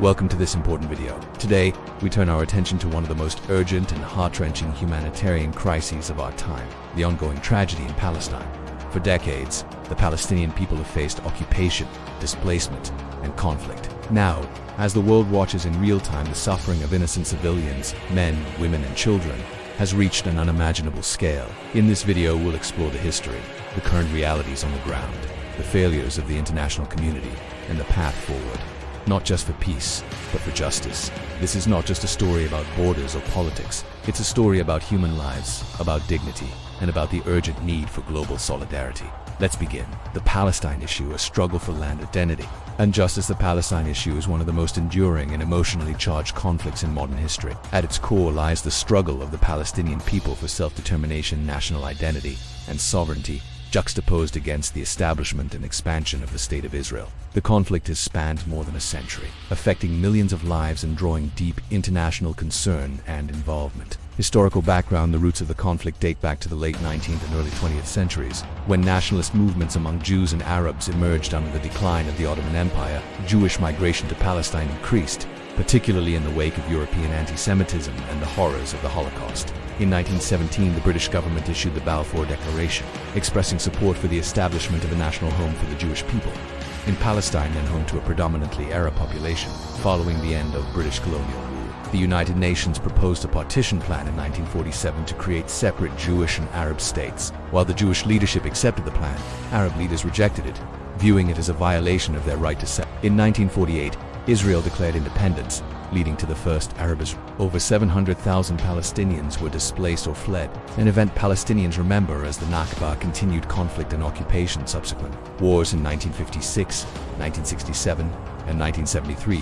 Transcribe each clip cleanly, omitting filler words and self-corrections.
Welcome to this important video. Today, we turn our attention to one of the most urgent and heart-wrenching humanitarian crises of our time, the ongoing tragedy in Palestine. For decades, the Palestinian people have faced occupation, displacement, and conflict. Now, as the world watches in real time, the suffering of innocent civilians, men, women, and children, has reached an unimaginable scale. In this video, we'll explore the history, the current realities on the ground, the failures of the international community, and the path forward. Not just for peace, but for justice. This is not just a story about borders or politics. It's a story about human lives, about dignity, and about the urgent need for global solidarity. Let's begin. The Palestine issue, a struggle for land identity. And just as the Palestine issue is one of the most enduring and emotionally charged conflicts in modern history, at its core lies the struggle of the Palestinian people for self-determination, national identity, and sovereignty, juxtaposed against the establishment and expansion of the State of Israel. The conflict has spanned more than a century, affecting millions of lives and drawing deep international concern and involvement. Historical background: the roots of the conflict date back to the late 19th and early 20th centuries, when nationalist movements among Jews and Arabs emerged under the decline of the Ottoman Empire. Jewish migration to Palestine increased, particularly in the wake of European anti-Semitism and the horrors of the Holocaust. In 1917, the British government issued the Balfour Declaration, expressing support for the establishment of a national home for the Jewish people in Palestine, and home to a predominantly Arab population. Following the end of British colonial rule, the United Nations proposed a partition plan in 1947 to create separate Jewish and Arab states. While the Jewish leadership accepted the plan, Arab leaders rejected it, viewing it as a violation of their right to settle. In 1948, Israel declared independence, leading to the first Arab Israel. Over 700,000 Palestinians were displaced or fled, an event Palestinians remember as the Nakba. Continued conflict and occupation subsequent. Wars in 1956, 1967, and 1973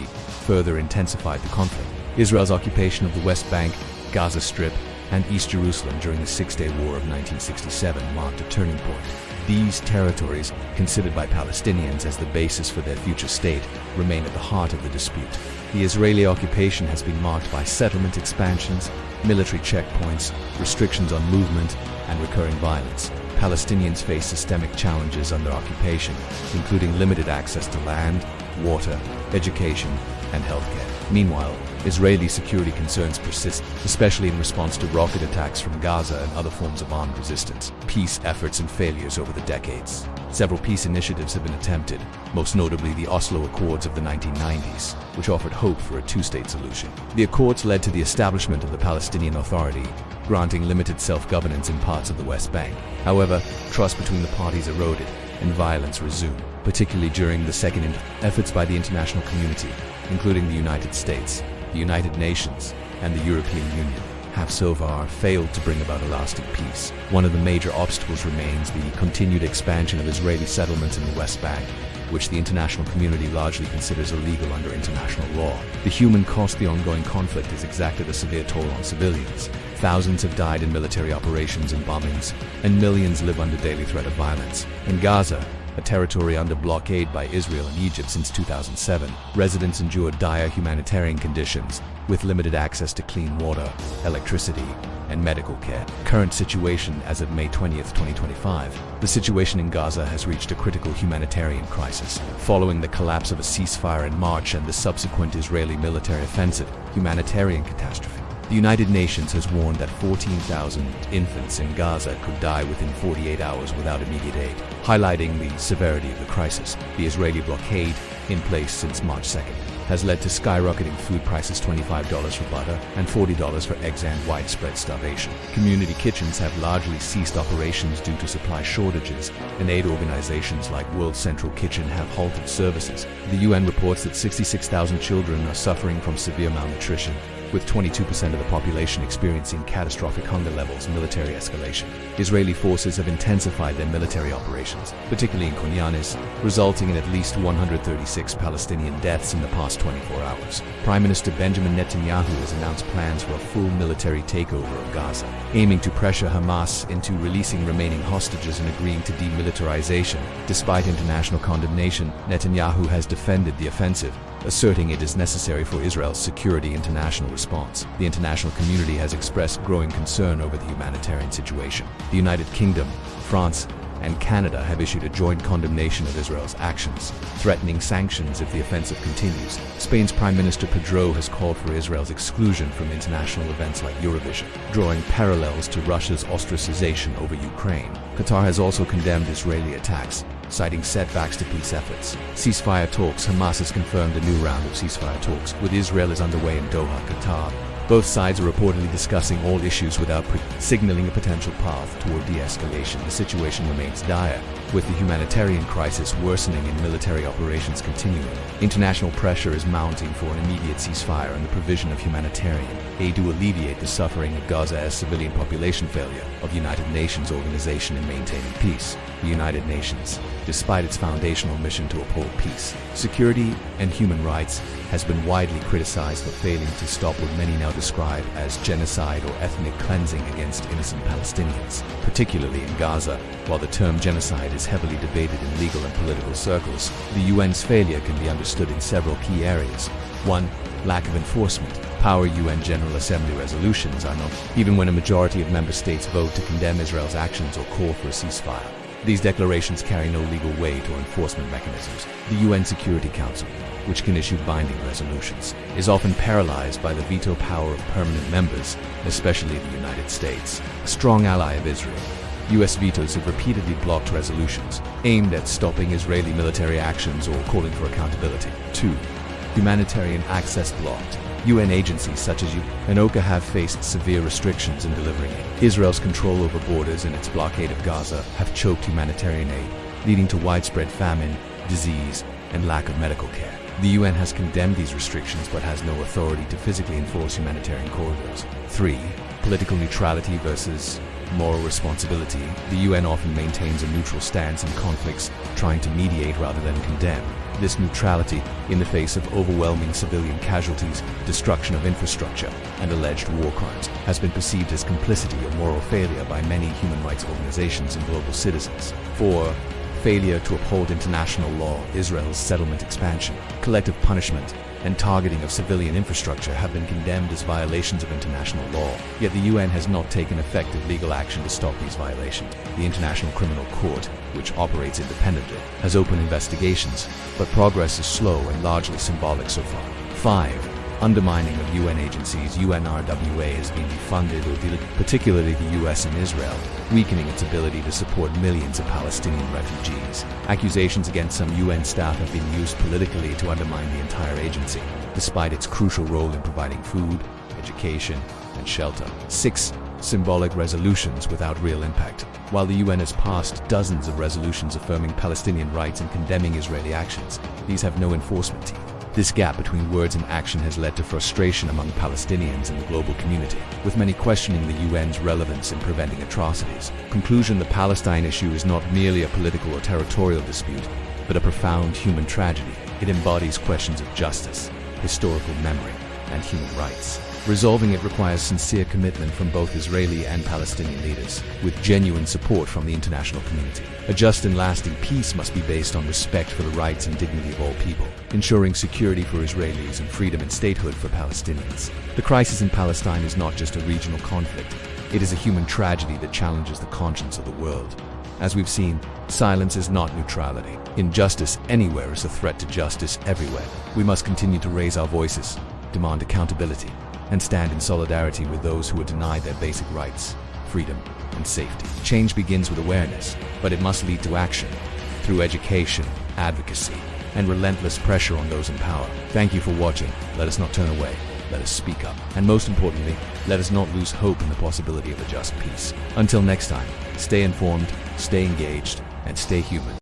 further intensified the conflict. Israel's occupation of the West Bank, Gaza Strip, and East Jerusalem during the Six-Day War of 1967 marked a turning point. These territories, considered by Palestinians as the basis for their future state, remain at the heart of the dispute. The Israeli occupation has been marked by settlement expansions, military checkpoints, restrictions on movement, and recurring violence. Palestinians face systemic challenges under occupation, including limited access to land, water, education, and healthcare. Meanwhile, Israeli security concerns persist, especially in response to rocket attacks from Gaza and other forms of armed resistance. Peace efforts and failures over the decades. Several peace initiatives have been attempted, most notably the Oslo Accords of the 1990s, which offered hope for a two-state solution. The Accords led to the establishment of the Palestinian Authority, granting limited self-governance in parts of the West Bank. However, trust between the parties eroded, and violence resumed, particularly during the second efforts by the international community, including the United States, the United Nations, and the European Union, have so far failed to bring about a lasting peace. One of the major obstacles remains the continued expansion of Israeli settlements in the West Bank, which the international community largely considers illegal under international law. The human cost of the ongoing conflict has exacted a severe toll on civilians. Thousands have died in military operations and bombings, and millions live under daily threat of violence. In Gaza, a territory under blockade by Israel and Egypt since 2007, residents endure dire humanitarian conditions, with limited access to clean water, electricity, and medical care. Current situation as of May 20th, 2025, the situation in Gaza has reached a critical humanitarian crisis. Following the collapse of a ceasefire in March and the subsequent Israeli military offensive, humanitarian catastrophe. The United Nations has warned that 14,000 infants in Gaza could die within 48 hours without immediate aid, highlighting the severity of the crisis. The Israeli blockade, in place since March 2nd, has led to skyrocketing food prices: $25 for butter and $40 for eggs, and widespread starvation. Community kitchens have largely ceased operations due to supply shortages, and aid organizations like World Central Kitchen have halted services. The UN reports that 66,000 children are suffering from severe malnutrition, with 22% of the population experiencing catastrophic hunger levels. Military escalation. Israeli forces have intensified their military operations, particularly in Khan, resulting in at least 136 Palestinian deaths in the past 24 hours. Prime Minister Benjamin Netanyahu has announced plans for a full military takeover of Gaza, aiming to pressure Hamas into releasing remaining hostages and agreeing to demilitarization. Despite international condemnation, Netanyahu has defended the offensive, asserting it is necessary for Israel's security. International response. The international community has expressed growing concern over the humanitarian situation. The United Kingdom, France, and Canada have issued a joint condemnation of Israel's actions, threatening sanctions if the offensive continues. Spain's Prime Minister Pedro has called for Israel's exclusion from international events like Eurovision, drawing parallels to Russia's ostracization over Ukraine. Qatar has also condemned Israeli attacks, citing setbacks to peace efforts. Ceasefire talks. Hamas has confirmed a new round of ceasefire talks with Israel is underway in Doha, Qatar. Both sides are reportedly discussing all issues without signaling a potential path toward de-escalation. The situation remains dire, with the humanitarian crisis worsening and military operations continuing. International pressure is mounting for an immediate ceasefire and the provision of humanitarian aid to alleviate the suffering of Gaza as civilian population failure of United Nations organization in maintaining peace. The United Nations, despite its foundational mission to uphold peace, security, and human rights, has been widely criticized for failing to stop what many now describe as genocide or ethnic cleansing against innocent Palestinians, particularly in Gaza. While the term genocide is heavily debated in legal and political circles, the UN's failure can be understood in several key areas. 1. Lack of enforcement. Power. UN General Assembly resolutions are not, even when a majority of member states vote to condemn Israel's actions or call for a ceasefire. These declarations carry no legal weight or enforcement mechanisms. The UN Security Council, which can issue binding resolutions, is often paralyzed by the veto power of permanent members, especially the United States, a strong ally of Israel. U.S. vetoes have repeatedly blocked resolutions aimed at stopping Israeli military actions or calling for accountability. 2. Humanitarian access blocked. UN agencies such as UNOCHA have faced severe restrictions in delivering aid. Israel's control over borders and its blockade of Gaza have choked humanitarian aid, leading to widespread famine, disease, and lack of medical care. The UN has condemned these restrictions but has no authority to physically enforce humanitarian corridors. 3. Political neutrality versus moral responsibility. The UN often maintains a neutral stance in conflicts, trying to mediate rather than condemn. This neutrality, in the face of overwhelming civilian casualties, destruction of infrastructure, and alleged war crimes, has been perceived as complicity or moral failure by many human rights organizations and global citizens. 4. Failure to uphold international law. Israel's settlement expansion, collective punishment, and targeting of civilian infrastructure have been condemned as violations of international law. Yet the UN has not taken effective legal action to stop these violations. The International Criminal Court, which operates independently, has opened investigations, but progress is slow and largely symbolic so far. 5. Undermining of UN agencies. UNRWA has been defunded or deleted, particularly the US and Israel, weakening its ability to support millions of Palestinian refugees. Accusations against some UN staff have been used politically to undermine the entire agency, despite its crucial role in providing food, education, and shelter. 6. Symbolic resolutions without real impact. While the UN has passed dozens of resolutions affirming Palestinian rights and condemning Israeli actions, these have no enforcement teeth. This gap between words and action has led to frustration among Palestinians and the global community, with many questioning the UN's relevance in preventing atrocities. Conclusion: the Palestine issue is not merely a political or territorial dispute, but a profound human tragedy. It embodies questions of justice, historical memory, and human rights. Resolving it requires sincere commitment from both Israeli and Palestinian leaders, with genuine support from the international community. A just and lasting peace must be based on respect for the rights and dignity of all people, ensuring security for Israelis and freedom and statehood for Palestinians. The crisis in Palestine is not just a regional conflict. It is a human tragedy that challenges the conscience of the world. As we've seen, silence is not neutrality. Injustice anywhere is a threat to justice everywhere. We must continue to raise our voices, demand accountability, and stand in solidarity with those who are denied their basic rights, freedom, and safety. Change begins with awareness, but it must lead to action through education, advocacy, and relentless pressure on those in power. Thank you for watching. Let us not turn away. Let us speak up. And most importantly, let us not lose hope in the possibility of a just peace. Until next time, stay informed, stay engaged, and stay human.